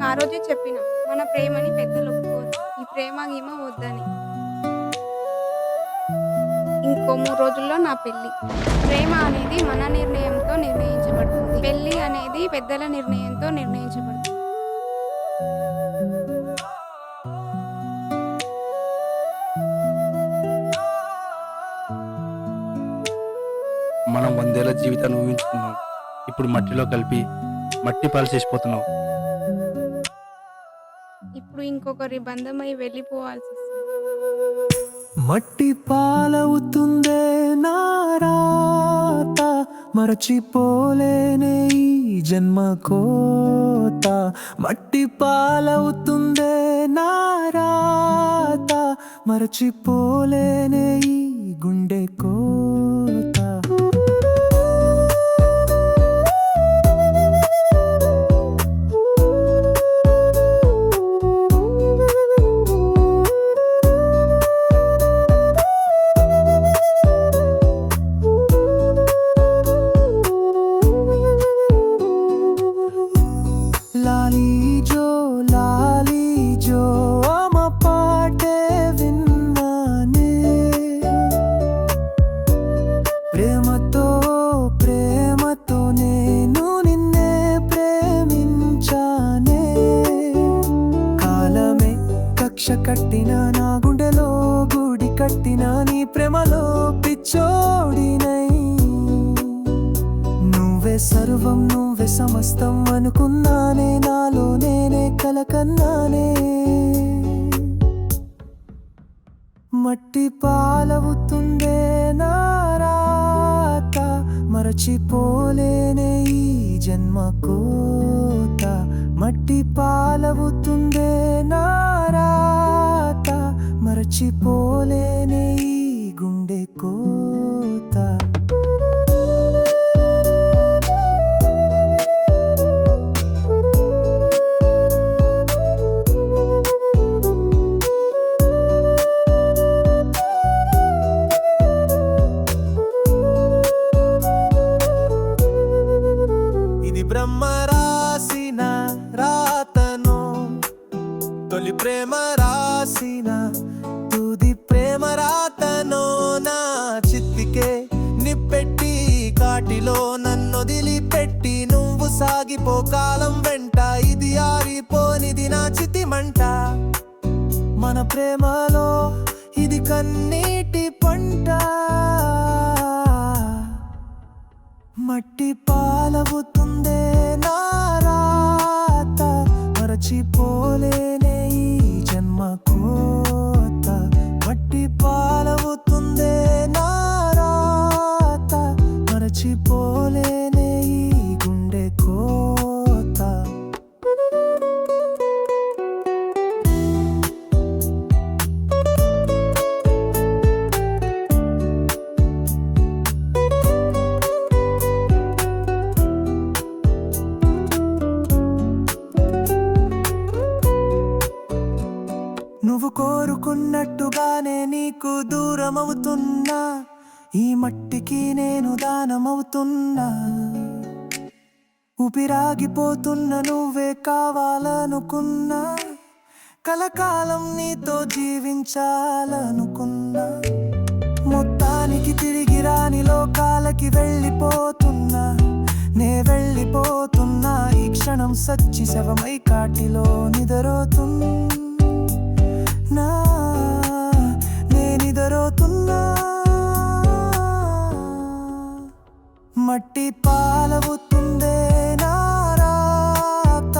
ఆ రోజే చెప్పిన. మన ప్రేమని పెద్దలు ఒప్పుకోరు. ఈ ప్రేమ గీమ వద్దని. ఇంకో 3 రోజుల్లో నా పెళ్లి. ప్రేమ అనేది మన నిర్ణయంతో నిర్ణయించబడుతుంది. పెళ్లి అనేది పెద్దల నిర్ణయంతో నిర్ణయించబడుతుంది. మనం 100 ఏళ్ల జీవితాన్ని ఊహించుకున్నాం. ఇప్పుడు మట్టిలో కలిపి మట్టి పాలు చేసిపోతున్నాం. ఇప్పుడు ఇంకొకరి బంధమై వెళ్ళిపోవాల్సొస్తుంది. మట్టి పాలవుతుందే నా రాత, మరచిపోలేనే ఈ జన్మ కోత. మట్టి పాలవుతుందే నా రాత, మరచిపోలేనే ఈ గుండె కోత. లాలీ జో అమ్మ పాటే విన్నానే, ప్రేమతో నేను నిన్నే ప్రేమించానే. కాలమే కక్ష కట్టిన నా గుండెలో గుడి కట్టిన నీ ప్రేమలో పిచ్చోడినై. నువ్వే సర్వం నువ్వే సమస్తం అనుకున్నానే, నాలో నేనే కలకన్నానే. మట్టి పాలవుతుందే నా రాత, మరచిపోలేనే ఈ జన్మ కోత. మట్టి పాలవుతుందే నా రాత, మరచిపోలేనే ఈ గుండె కోత. బ్రహ్మ రాసిన రాతను, తొలి ప్రేమ రాసిన తుది ప్రేమ రాతను. నా చిత్తికే నిప్పెట్టి కాటిలో నన్నొదిలిపెట్టి నువ్వు సాగిపో కాలం వెంట. ఇది ఆరిపోనిది నా చితిమంట. మన ప్రేమలో ఇది కన్నీటి పంట. మట్టి పాలవుతుందే నా రాత, మరచిపోలేనే ఈ జన్మ కోత. మట్టి పాలవుతుందే నా రాత, మరచిపోలేనే ఈ గుండె కోత. నువ్వు కోరుకున్నట్టుగానే నీకు దూరమవుతున్నా, ఈ మట్టికి నేను దానమవుతున్నా. ఊపిరాగిపోతున్న నువ్వే కావాలనుకున్నా, కలకాలం నీతో జీవించాలనుకున్నా. మొత్తానికి తిరిగి రాని లోకాలకి వెళ్ళిపోతున్నా, నే వెళ్ళిపోతున్నా. ఈ క్షణం సచ్చి శవమై కాటిలో నిద్రపోతున్నా. నేనిదరోతున్నా. మట్టి పాలవుతుందే నా రాత,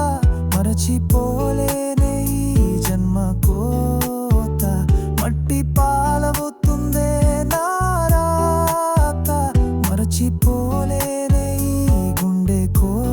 మరచిపోలేనే ఈ జన్మ కోత. మట్టి పాలవుతుందే నా రాత, మరచిపోలేనే ఈ గుండె కోత.